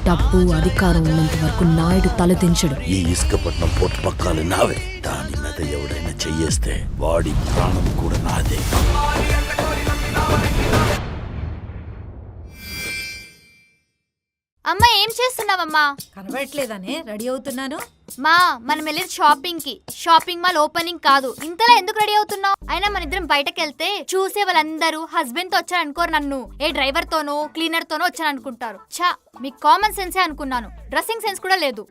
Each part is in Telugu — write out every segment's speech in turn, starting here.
డబ్బు అధికారం ఉన్నంత వరకు నాయుడు తలదించడు. ఈ ఇసుకపట్నం పోర్టు పక్కాలు నావే. దాని మీద ఎవడైనా చెయ్యేస్తే వాడి ప్రాణం కూడా నాదే. అమ్మా ఏం చేస్తున్నావమ్మా? కనబడట్లేదనే రెడీ అవుతున్నాను. మా మనం వెళ్ళేది షాపింగ్ మాల్ ఓపెనింగ్ కాదు. ఇంతలా ఎందుకు రెడీ అవుతున్నావు? అయినా మన ఇద్దరం బయటకు వెళ్తే చూసే వాళ్ళందరూ హస్బెండ్ తో వచ్చారనుకోరు, నన్ను ఏ డ్రైవర్ తోనో క్లీనర్ తోనో వచ్చారనుకుంటారు. ఛా, మీకు కామన్ సెన్సే అనుకున్నాను, డ్రెస్సింగ్ సెన్స్ కూడా లేదు.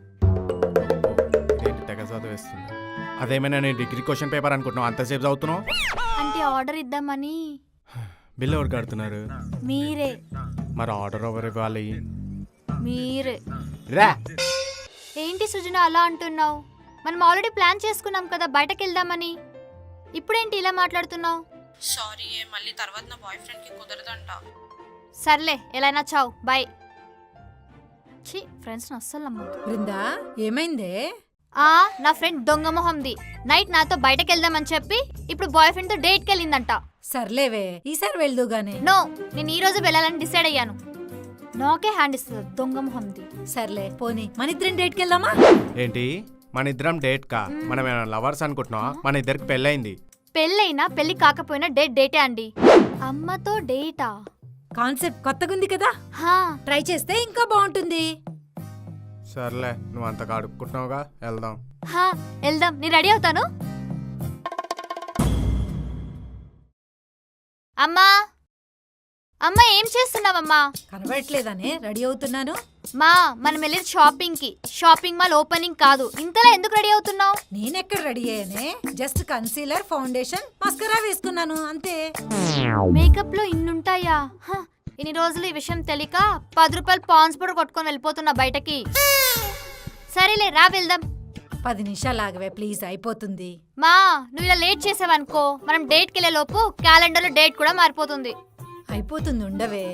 అదేమైనా నేను డిగ్రీ క్వశ్చన్ పేపర్ అనుకుంటున్నావు, అంతసేపు చదువుతున్నావు? అంటే ఆర్డర్ ఇద్దామని. బిల్ ఎవరు కడుతున్నారు? మీరే. మరి ఆర్డర్ ఎవరు ఇవ్వాలి? మీరే. రా. ఏంటి సృజన అలా అంటున్నావు? మనం ఆల్రెడీ ప్లాన్ చేసుకున్నాం కదా బయటకు వెళ్దామని. ఇప్పుడేంటి ఇలా మాట్లాడుతున్నావు? సారీ, మళ్ళీ తర్వాత నా బాయ్ ఫ్రెండ్ కి కుదరదంట. సర్లే, ఎలా నచ్చావు, బాయ్. ఛీ, ఫ్రెండ్స్ అస్సలు నమ్మద్దు. బృందా ఏమైందే? నా ఫ్రెండ్ దొంగ మొహంది నైట్ నాతో బయటకు వెళ్దామని చెప్పి ఇప్పుడు బాయ్ ఫ్రెండ్ తో డేట్కి వెళ్ళిందంట. సర్లేవే, ఈసారి వెళ్దుగానే. నో, నేను ఈ రోజు వెళ్ళాలని డిసైడ్ అయ్యాను. నాకే హ్యాండ్ ఇస్తుంది దొంగ మొహంది. సర్లే పోనీ, మన ఇద్దరం డేట్కి వెళ్దామా? ఏంటి మన ఇద్దరం డేట్ కా? మనం ఏమైనా లవర్స్ అనుకుంటున్నావా? మన ఇద్దరికి పెళ్ళైంది. పెళ్ళైనా పెళ్లి కాకపోయినా డేటే అండి. అమ్మతో డేటా? కాన్సెప్ట్ కొత్తగుంది కదా, ట్రై చేస్తే ఇంకా బాగుంటుంది. సర్లే, నువ్వు అంత కడుపుకుంటున్నావుగా, వెళ్దాం. వెళ్దాం, నేను రెడీ అవుతాను. అమ్మా అమ్మా ఏం చేస్తున్నావమ్మా? కనబడట్లేదనే రెడీ అవుతున్నాను. మనం వెళ్ళేది షాపింగ్ మాల్ ఓపెనింగ్ కాదు. ఇంతలా ఎందుకు రెడీ అవుతున్నావు? నేనెక్కడ రెడీ అయ్యానే, జస్ట్ కన్సీలర్, ఫౌండేషన్, మస్కరా వేసుకున్నాను అంతే. మేకప్ లో ఇన్నుంటాయా? ఇన్ని రోజులు ఈ విషయం తెలియక 10 రూపాయలు పాన్స్ పౌడర్ కొట్టుకొని వెళ్ళిపోతున్నా బయటకి. సరేలే రా వెళ్దాం. 10 నిమిషాలు ఆగవే ప్లీజ్, అయిపోతుంది. నువ్వు ఇలా లేట్ చేసావనుకో, మనం డేట్కి వెళ్ళే లోపు క్యాలెండర్ లో డేట్ కూడా మారిపోతుంది. అయిపోతుంది, ఉండవే.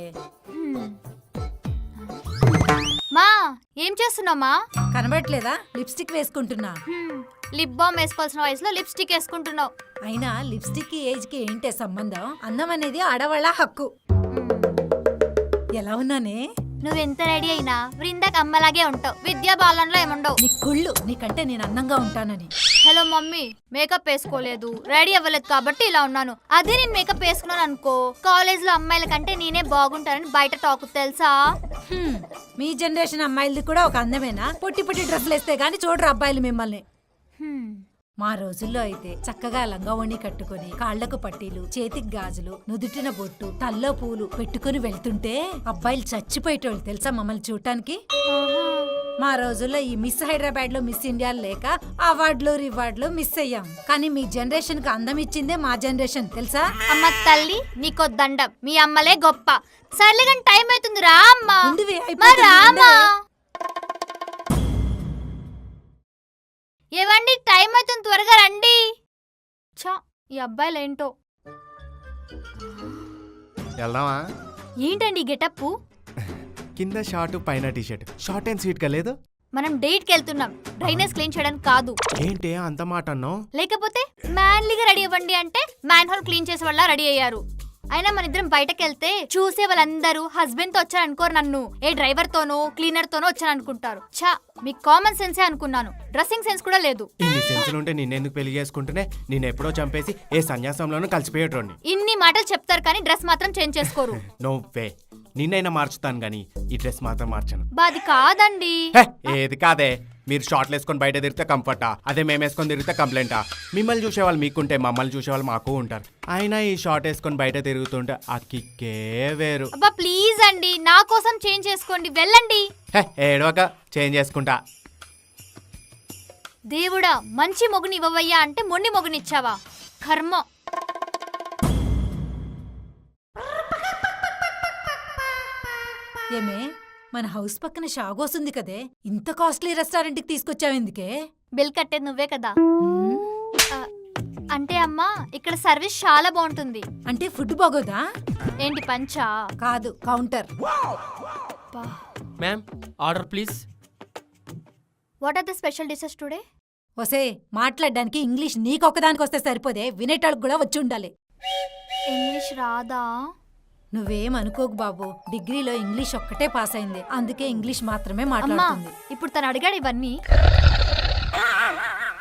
ఏం చేస్తున్నావు? కనబడట్లేదా? లిప్స్టిక్ వేసుకుంటున్నా. లిప్ బామ్ వేసుకోవాల్సిన వయసులో లిప్స్టిక్ వేసుకుంటున్నావు. అయినా లిప్స్టిక్ కి ఏజ్ కి ఏంటే సంబంధం? అందం అనేది ఆడవాళ్ళ హక్కు. ఎలా ఉన్నానే? నువ్వెంత రెడీ అయినా వృందాకి అమ్మలాగే ఉంటావు, విద్యా బాలంలో ఏముండవు. నీ కుళ్ళు, నీకంటే నేను అందంగా ఉంటానని. హలో మమ్మీ, మేకప్ వేసుకోలేదు, రెడీ అవ్వలేదు కాబట్టి ఇలా ఉన్నాను. అదే నేను మేకప్ వేసుకున్నాను అనుకో, కాలేజ్ లో అమ్మాయిల కంటే నేనే బాగుంటానని బయట టాక్ తెలుసా? మీ జనరేషన్ అమ్మాయిలది కూడా ఒక అందమేనా? పొట్టి పొట్టి డ్రెస్సులు వేస్తే గానీ చూడరు అబ్బాయిలు మిమ్మల్ని. మా రోజుల్లో అయితే చక్కగా లంగావణి కట్టుకుని, కాళ్లకు పట్టీలు, చేతికి గాజులు, నుదుటిన బొట్టు, తల్లో పూలు పెట్టుకుని వెళ్తుంటే అబ్బాయిలు చచ్చిపోయేటోళ్ళు తెలుసా మమ్మల్ని చూడటానికి. మా రోజుల్లో ఈ మిస్ హైదరాబాద్ లో మిస్ ఇండియా లేక అవార్డులు రివార్డులు మిస్ అయ్యాం. కానీ మీ జనరేషన్ కి అందం ఇచ్చిందే మా జనరేషన్ తెలుసా. అమ్మ తల్లి నీకో దండం, మీ అమ్మలే గొప్ప. సర్లే కానీ టైం అవుతుంది, రా అమ్మా. రామా ఏవండి, టైం అవుతుంది, త్వరగా రండి. చా, ఈ అబ్బాయిలు ఏంటో. వెళ్దామా? ఏంటండి గెటప్? కింద షార్ట్, పైన టీషర్ట్, షార్ట్ అండ్ స్వీట్ గా లేదు? మనం డేట్ కి వెళ్తున్నాం, డ్రైనేజ్ క్లీన్ చేయడానికి కాదు. ఏంటి అంత మాట అన్నావు? లేకపోతే మ్యాన్లీగా రెడీ అవ్వండి అంటే మ్యాన్ హోల్ క్లీన్ చేసే వాళ్ళ రెడీ అయ్యారు. అయినా మన ఇద్దరం బయటకు వెళ్తే చూసే వాళ్ళందరూ హస్బెండ్ తో వచ్చారనుకోరు, నన్ను ఏ డ్రైవర్ తోనో క్లీనర్ తోనో వచ్చారనుకుంటారు. ఛా, మీకు కామన్ సెన్సే అనుకున్నాను, డ్రెస్సింగ్ సెన్స్ కూడా లేదు. ఇన్ని సెన్సులు ఉంటే నిన్నెందుకు పెళ్లి చేసుకుంటేనే నేను ఎప్పుడో చంపేసి ఏ సన్యాసంలోనూ కలిసిపోయేటోడిని. ఇన్ని మాటలు చెప్తారు కానీ డ్రెస్ మాత్రం చేంజ్ చేసుకోరు. నో వే, నిన్నైనా మార్చుతాను గానీ ఈ డ్రెస్ మాత్రం మార్చను. బాది కాదండి. ఏది కాదే, మీరు షార్ట్లు వేసుకొని బయట తిరిగితే కంఫర్టా, అదే మేము వేసుకొని తిరిగితే కంప్లైంటా? మిమ్మల్ని చూసేవాళ్ళు మీకుంటే మమ్మల్ని చూసేవాళ్ళు మాకు ఉంటారు. అయినా ఈ షార్ట్ వేసుకొని బయట తిరుగుతుంటే ఆ కిక్కే వేరు. అబ్బా ప్లీజ్ అండి, నా కోసం చేంజ్ చేసుకోండి, వెళ్ళండి. ఏడవక, చేంజ్ చేసుకుంటా. దేవుడా, మంచి మొగుని ఇవ్వవయ్యా అంటే మొండి మొగునిచ్చావా? కర్మ. ఏమే, మన హౌస్ పక్కన షాగోసుంది కదే, ఇంత కాస్ట్లీ రెస్టారెంట్ కి తీసుకొచ్చావు ఎందుకే? బిల్ కట్టేది నువ్వే కదా. అంటే అమ్మా, ఇక్కడ సర్వీస్ చాలా బాగుంటుంది. అంటే ఫుడ్ బాగోదా? ఏంటి పంచా? కాదు, counter. Ma'am, order please. What are the special dishes today? ఒసే, మాట్లాడడానికి ఇంగ్లీష్ నీకొక్కదానికి వస్తే సరిపోదే, వినేటాళ్ళకు కూడా వచ్చి ఉండాలి. ఇంగ్లీష్ రాదా? నువ్వేం అనుకోకు బాబు, డిగ్రీలో ఇంగ్లీష్ ఒక్కటే పాస్ అయింది, అందుకే ఇంగ్లీష్ మాత్రమే అమ్మా మాట్లాడుతుంది. ఇప్పుడు తను అడిగాడు ఇవన్నీ.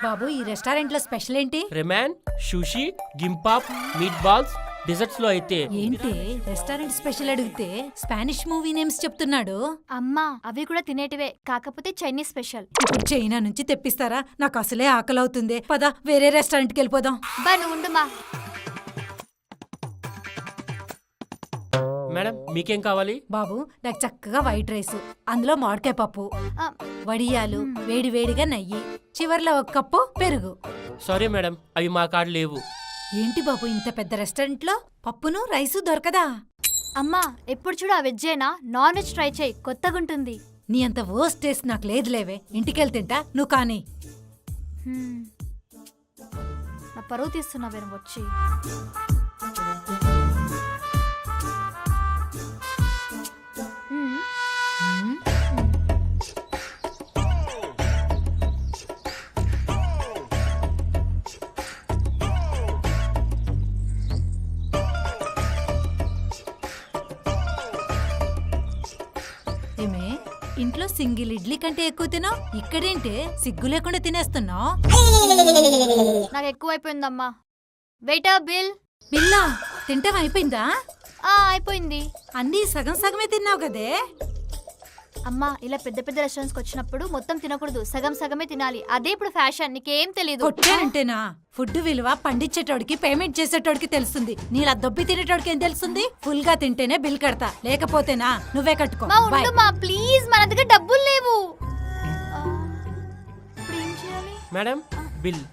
బాబు ఈ రెస్టారెంట్ లో స్పెషల్ ఏంటి? రెమాన్, షూషి, గింపాప్, మీట్ బాల్స్. డిజర్ట్స్ లో అయితే ఏంటి రెస్టారెంట్ స్పెషల్ అడిగితే స్పానిష్ మూవీ నేమ్స్ చెప్తున్నాడు. అమ్మా అవి కూడా తినేటివే, కాకపోతే చైనీస్ స్పెషల్. ఇప్పుడు చైనా నుంచి తెప్పిస్తారా? నాకు అసలే ఆకలి అవుతుంది, పద వేరే రెస్టారెంట్ కి వెళ్ళిపోదాం. బా నువ్వు ఉండుమా. మేడం మీకేం కావాలి? బాబు నాకు చక్కగా వైట్ రైస్, అందులో మామిడికాయ పప్పు, ఆ, వడియాలు, వేడి వేడిగా నెయ్యి, చివర్లో ఒక కప్పు పెరుగు. సారీ మేడం, అవి మా కాడ లేవు. ఏంటి బాబు ఇంత పెద్ద రెస్టారెంట్ లో పప్పును రైసు దొరకదా? అమ్మా ఎప్పుడు చూడు ఆ వెజ్జేనా, నాన్ వెజ్ ట్రై చేయి, కొత్తగుంటుంది. నీ అంత వర్స్ట్ టేస్ట్ నాకు లేదులేవే, ఇంటికెళ్ళి తింటా, నువ్వు కానీ. హ్మ్. నా పరువు తీస్తున్నావే నువ్వు వచ్చి. హ్మ్. ఏమే ఇంట్లో సింగిల్ ఇడ్లీ కంటే ఎక్కువ తినావు, ఇక్కడేంటే సిగ్గు లేకుండా తినేస్తున్నావు? నాకు ఎక్కువైపోయిందమ్మా. Waiter bill. బిల్లా తింటాం అయిపోయిందా? అయిపోయింది. అన్నీ సగం సగమే తిన్నావు కదే. అమ్మా ఇలా పెద్ద పెద్ద రెస్టారెంట్స్కి వచ్చినప్పుడు మొత్తం తినకూడదు, సగం సగమే తినాలి. అదే ఇప్పుడు ఫ్యాషన్, నీకేం తెలీదు. కొట్టానంటేనా? ఫుడ్ విలువ పండించేటోడికి పేమెంట్ చేసేటోడికి తెలుస్తుంది, నీలా దొబ్బి తినేటోడికి ఏం తెలుస్తుంది? ఫుల్ గా తింటేనే బిల్ కడతా, లేకపోతేనా నువ్వే కట్టుకో. మా బాయ్. ఉండుమా ప్లీజ్, మన దగ్గర డబ్బులు లేవు. ఇప్పుడు ఏం చేయాలి? Madam bill.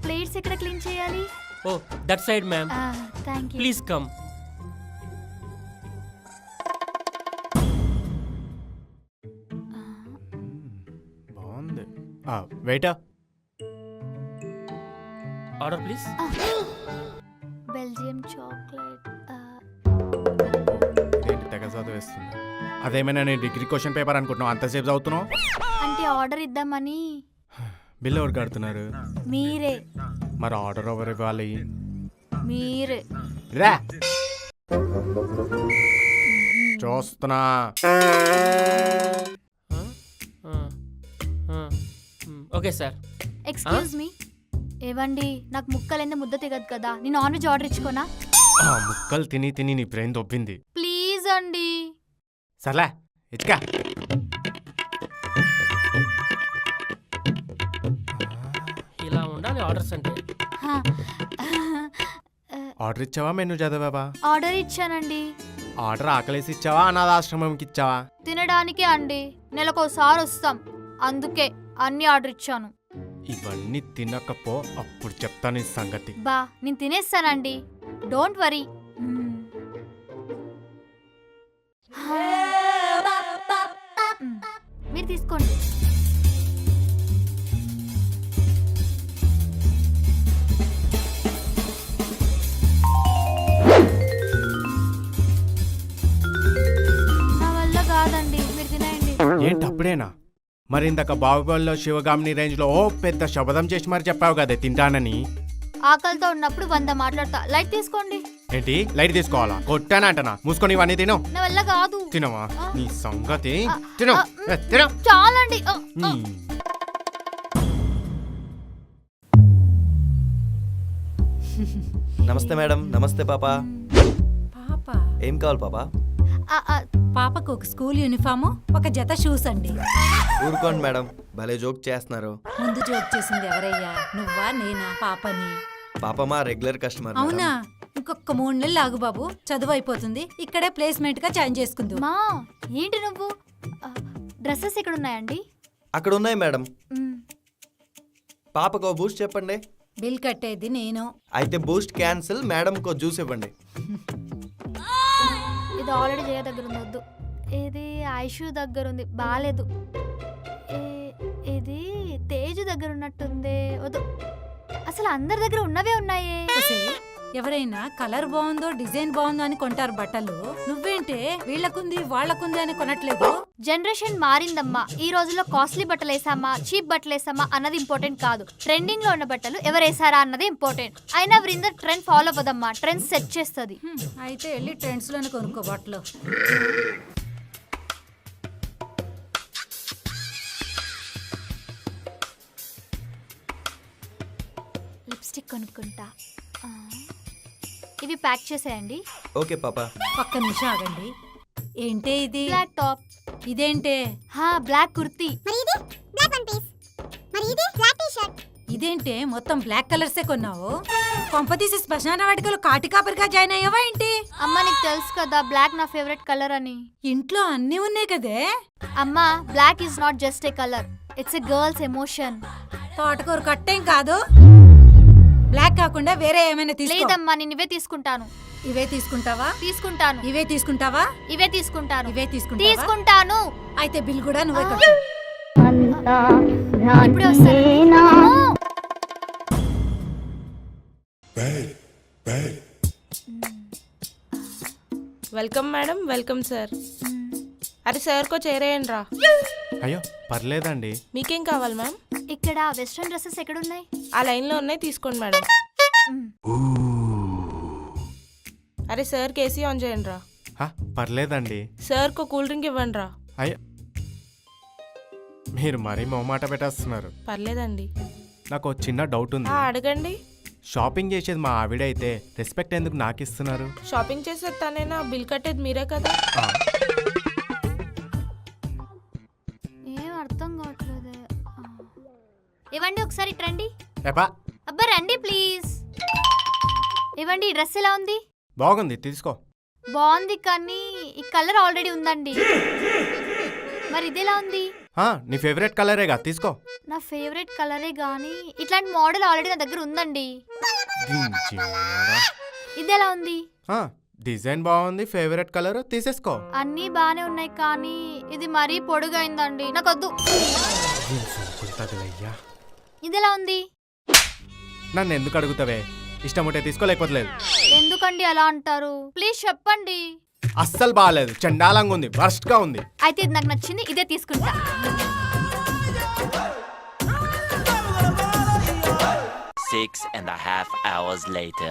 ప్లేట్స్ ఎక్కడ క్లీన్ చేయాలి? Oh that side ma'am, thank you. Please come. బాగుంది. Waiter, order please. Belgium chocolate. ఏంటి తెగ చదివేస్తుంది? అదేమైనా నేను డిగ్రీ క్వశ్చన్ పేపర్ అనుకుంటున్నావు, అంతసేపు చదువుతున్నావు? అంటే ఆర్డర్ ఇద్దామని. బిల్ ఎవరు కడుతున్నారు? మీరే. మరి ఆర్డర్ ఎవరు ఇవ్వాలి? మీరే. రా చూస్తున్నా. Okay sir. ఎక్స్క్యూజ్ మీ, ఏవండి నాకు ముక్కలైంది ముద్ద తెగదు కదా, నేను నాన్ వెజ్ ఆర్డర్ ఇచ్చుకోనా? ఆ ముక్కలు తిని తిని నీ బ్రెయిన్ దొబ్బింది. ప్లీజ్ అండి. సర్లే ఇచ్చుకా. ఇలా ఉండాలి ఆర్డర్స్ అంటే. హా. ఆర్డర్ ఇచ్చావా, మెనూ చదివావా? ఆర్డర్ ఇచ్చానండి. ఆర్డర్ ఆకలేసి ఇచ్చావా, అనాథాశ్రమంకి ఇచ్చావా? తినడానికే అండి, నెలకోసారి వస్తాం, అందుకే అన్ని ఆర్డర్ ఇచ్చాను. ఇవన్నీ తినకపో, అప్పుడు చెప్తాను ఈ సంగతి. బా నేను తినేస్తానండి, డోంట్ వరీ. మీరు తీసుకోండి. నా వల్ల కాదండి, మీరు తినేయండి. ఏంటి అప్పుడేనా? మరి ఇందాక బాహుబలిలో శివగామిని రేంజ్ లో ఓ పెద్ద శబదం చేసి మరి చెప్పావు కదా తింటానని. ఆకలితో ఉన్నప్పుడు 100 మాట్లాడతా, లైట్ తీసుకోండి. ఏంటి లైట్ తీసుకోవాలా? కొట్టానంటనా? మూసుకొని ఇవన్నీ తిను. నా వల్ల కాదు. తినవా? నీ సంగతి తిను. తిను. చాలండి. నమస్తే మేడం. నమస్తే పాప. పాప ఏం కావాలి పాప? పాపకు ఒక స్కూల్ యూనిఫాము, ఒక జత షూస్ అండి. ఊరుకోండి మేడం, భలే జోక్ చేస్తున్నారు. ముందు జోక్ చేసింది ఎవరయ్యా, నువ్వా నేనా? పాపని. పాప మా రెగ్యులర్ కస్టమర్. అవునా? ఇంకొక 3 నెలలు ఆగు బాబు, చదువు అయిపోతుంది, ఇక్కడే ప్లేస్మెంట్ గా జాయిన్ చేసుకుందు. మా ఏంటి నువ్వు? డ్రెస్సెస్ ఇక్కడ ఉన్నాయండి? అక్కడ ఉన్నాయి మేడం. పాపకు ఓ బూస్ట్ చెప్పండి. బిల్ కట్టేది నేను. అయితే బూస్ట్ క్యాన్సిల్, మేడం కో జ్యూస్ ఇవ్వండి. ఇది ఆల్రెడీ జయ దగ్గర ఉంది, వద్దు. ఇది ఐషు దగ్గర ఉంది, బాలేదు. ఇది తేజు దగ్గర ఉన్నట్టుంది, వద్దు. అసలు అందరి దగ్గర ఉన్నవే ఉన్నాయే. ఎవరైనా కలర్ బాగుందో డిజైన్ బాగుందో అని కొంటారు బట్టలు. నువ్వేంటే వీళ్ళకుంది వాళ్ళకుంది అని కొనట్లేదు. జనరేషన్ మారిందమ్మా. ఈ రోజుల్లో కాస్ట్లీ బట్టలు వేసామా చీప్ బట్టలు వేసామా అన్నది ఇంపార్టెంట్ కాదు. ట్రెండింగ్ లో ఉన్న బట్టలు ఎవరు వేసారా అన్నది ఇంపార్టెంట్. అయినా వృంద ట్రెండ్ ఫాలో అవ్వదమ్మా, ట్రెండ్ సెట్ చేస్తుంది. అయితే వెళ్ళి ట్రెండ్స్ లోనే కొనుక్కో బట్టలు. లిప్స్టిక్ కొనుక్కుంటా. ఆ. ఇవి ప్యాక్ చేసేయండి. ఓకే పాప. ఒక్క నిమిషం ఆగండి. ఏంటే ఇది? Black top. ఇదేంటే? బ్లాక్ కుర్తీ. ఇదేంటే మొత్తం బ్లాక్ కలర్సే కొన్నావు? కొంపతీసి శ్మశాన వాటికలు కాటికాపరిగా జాయిన్ అయ్యావా ఏంటి? అమ్మ నీకు తెలుసు కదా బ్లాక్ నా ఫేవరెట్ కలర్ అని. ఇంట్లో అన్నీ ఉన్నాయి కదే. అమ్మా black is not just a colour, it's a girl's emotion. తోటకూర కట్టేం కాదు. బ్లాక్ కాకుండా వేరే ఏమైనా తీసుకో. లేదమ్మా నేను ఇవే తీసుకుంటాను. ఇవే తీసుకుంటావా? తీసుకుంటాను. ఇవే తీసుకుంటావా? ఇవే తీసుకుంటాను. ఇవే తీసుకుంటావా? తీసుకుంటాను. అయితే బిల్ కూడా నువ్వే కట్టు. ఇప్పుడే వస్తాను. అమ్మో! Welcome madam, welcome sir. అరే సార్కో చేరేయండి రా. అయ్యో పర్లేదండి. మీకేం కావాలి మ్యామ్? ఇక్కడ వెస్ట్రన్ డ్రెస్సెస్ ఎక్కడున్నాయి? ఆ లైన్లో ఉన్నాయి, తీసుకోండి మేడం. అరే సార్కి ఏసీ ఆన్ చేయండి రా. పర్లేదండి. సార్కో కూల్ డ్రింక్ ఇవ్వండి రా. అయ్యో మీరు మరీ మొహమాట పెట్టేస్తున్నారు. పర్లేదండి. నాకు ఒక చిన్న డౌట్ ఉంది. అడగండి. షాపింగ్ చేసేది మా ఆవిడ అయితే రెస్పెక్ట్ ఎందుకు నాకు ఇస్తున్నారు? షాపింగ్ చేసేది తనేనా, బిల్ కట్టేది మీరే కదా. ఏం అర్థం కావట్లేదు. ఇవ్వండి ఒకసారి రండి. ఏపా అబ్బా రండి ప్లీజ్. ఇవ్వండి. ఈ డ్రెస్ ఎలా ఉంది? బాగుంది, తీసుకో. బాగుంది కానీ ఈ కలర్ ఆల్రెడీ ఉందండి. మరి ఇది ఎలా ఉంది? నీ ఫేవరెట్ కలరేగా, తీసుకో. నా ఫేవరెట్ కలరే గానీ ఇట్లాంటి మోడల్ ఆల్రెడీ నా దగ్గర ఉందండి. ఇది ఎలా ఉంది? డిజైన్ బాగుంది, ఫేవరెట్ కలర్, తీసేసుకో. అన్నీ బానే ఉన్నాయి కానీ ఇది మరీ పొడుగైందండి, నాకొద్దు. ఇది ఎలా ఉంది? నన్ను ఎందుకు అడుగుతావే? ఇష్టం ఉంటే తీసుకో, లేకపోతే లేదు. ఎందుకండి అలా అంటారు? ప్లీజ్ చెప్పండి. అస్సలు బాగాలేదు, చండాలంగా ఉంది, వర్స్ట్ గా ఉంది. అయితే ఇది నాకు నచ్చింది, ఇదే తీసుకుంటా. Six and a half hours later.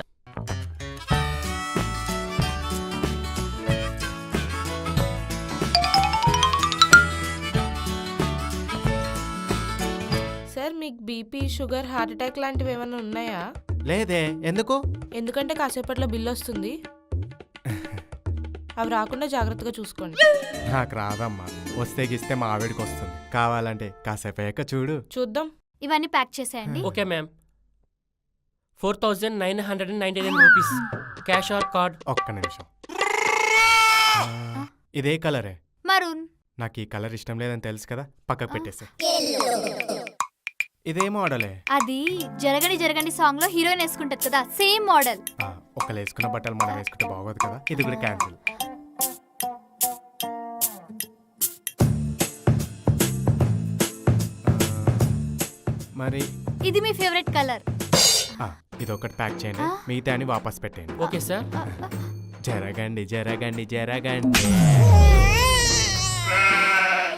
Sir మీకు బీపీ, షుగర్, హార్ట్ అటాక్ లాంటివి ఏమైనా ఉన్నాయా? లేదే, ఎందుకు? ఎందుకంటే కాసేపట్లో బిల్ వస్తుంది, అవి రాకుండా జాగ్రత్తగా చూసుకోండి. నాకు రాదమ్మా, వస్తే గిస్తే మా ఆవిడికి వస్తుంది. కావాలంటే కాసేపు అయ్యాక చూడు. చూద్దాం. ఇవన్నీ ప్యాక్ చేసేయండి. Okay ma'am. 4,999 rupees cash or card. ఒక్క నిమిషం. ఇదే కలరే. మరూన్. నాకు ఈ కలర్ ఇష్టం లేదని తెలుసు కదా, పక్కకు పెట్టేసి. ఇదే మోడలే. అది జరగని జరగని సాంగ్ లో హీరోయిన్ వేసుకుంటది కదా, సేమ్ మోడల్. ఒకళ్ళు వేసుకున్న బట్టలు మనం వేసుకుంటే బాగోదు కదా, ఇది కూడా క్యాన్సిల్. మరి ఇది మీ ఫేవరెట్ కలర్. ఇది ఒకటి ప్యాక్ చేయండి, మిగతా అని వాపస్ పెట్టండి. Okay sir. జరగండి జరగండి జరగండి.